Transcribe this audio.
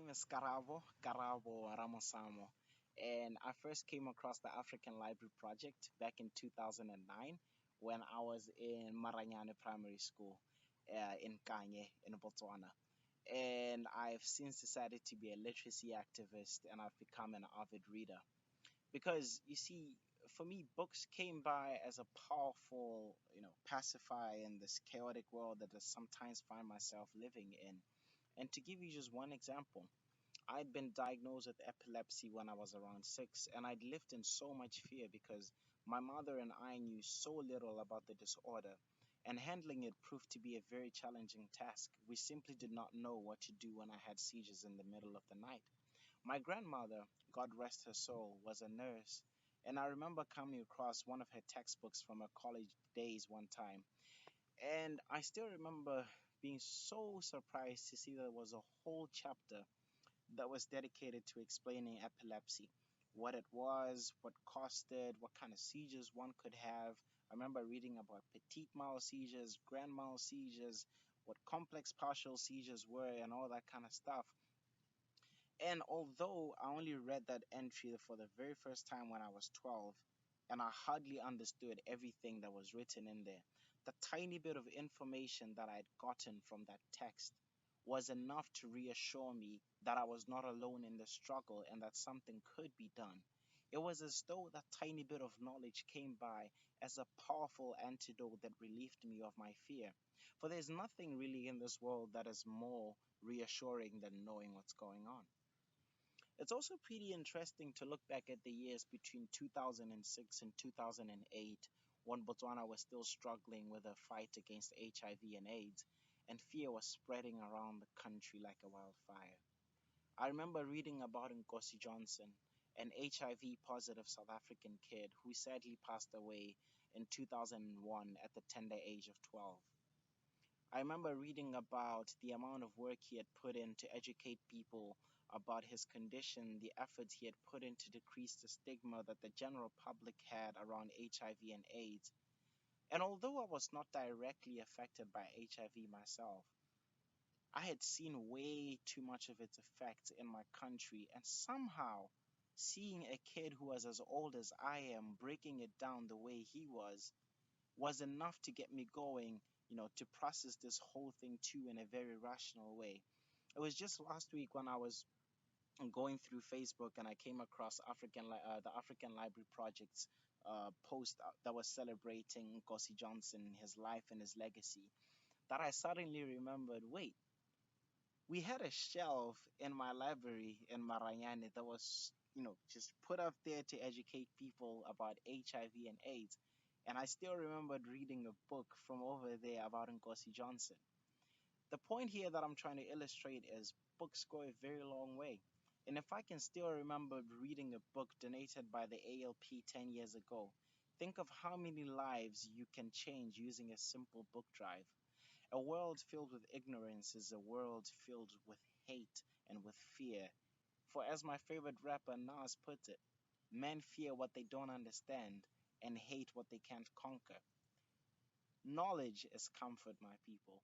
name is Karabo Ramosamo, and I first came across the African Library Project back in 2009 when I was in Maranyane Primary School in Kanye in Botswana. And I've since decided to be a literacy activist and I've become an avid reader. Because you see, for me, books came by as a powerful, pacifier in this chaotic world that I sometimes find myself living in. And to give you just one example, I'd been diagnosed with epilepsy when I was around 6, and I'd lived in so much fear because my mother and I knew so little about the disorder, and handling it proved to be a very challenging task. We simply did not know what to do when I had seizures in the middle of the night. My grandmother, God rest her soul, was a nurse, and I remember coming across one of her textbooks from her college days one time, and I still remember being so surprised to see there was a whole chapter that was dedicated to explaining epilepsy, what it was, what caused it, what kind of seizures one could have. I remember reading about petit mal seizures, grand mal seizures, what complex partial seizures were, and all that kind of stuff. And although I only read that entry for the very first time when I was 12, and I hardly understood everything that was written in there, the tiny bit of information that I'd gotten from that text was enough to reassure me that I was not alone in the struggle and that something could be done. It was as though that tiny bit of knowledge came by as a powerful antidote that relieved me of my fear. For there's nothing really in this world that is more reassuring than knowing what's going on. It's also pretty interesting to look back at the years between 2006 and 2008 when Botswana was still struggling with a fight against HIV and AIDS, and fear was spreading around the country like a wildfire. I remember reading about Nkosi Johnson, an HIV positive South African kid who sadly passed away in 2001 at the tender age of 12. I remember reading about the amount of work he had put in to educate people about his condition, the efforts he had put in to decrease the stigma that the general public had around HIV and AIDS. And although I was not directly affected by HIV myself, I had seen way too much of its effects in my country, and somehow seeing a kid who was as old as I am breaking it down the way he was enough to get me going, to process this whole thing too in a very rational way. It was just last week when I was going through Facebook and I came across the African Library Project's post that was celebrating Nkosi Johnson, his life and his legacy, that I suddenly remembered, wait, we had a shelf in my library in Maranyane that was, just put up there to educate people about HIV and AIDS. And I still remembered reading a book from over there about Nkosi Johnson. The point here that I'm trying to illustrate is books go a very long way. And if I can still remember reading a book donated by the ALP 10 years ago, think of how many lives you can change using a simple book drive. A world filled with ignorance is a world filled with hate and with fear. For as my favorite rapper Nas puts it, men fear what they don't understand and hate what they can't conquer. Knowledge is comfort, my people.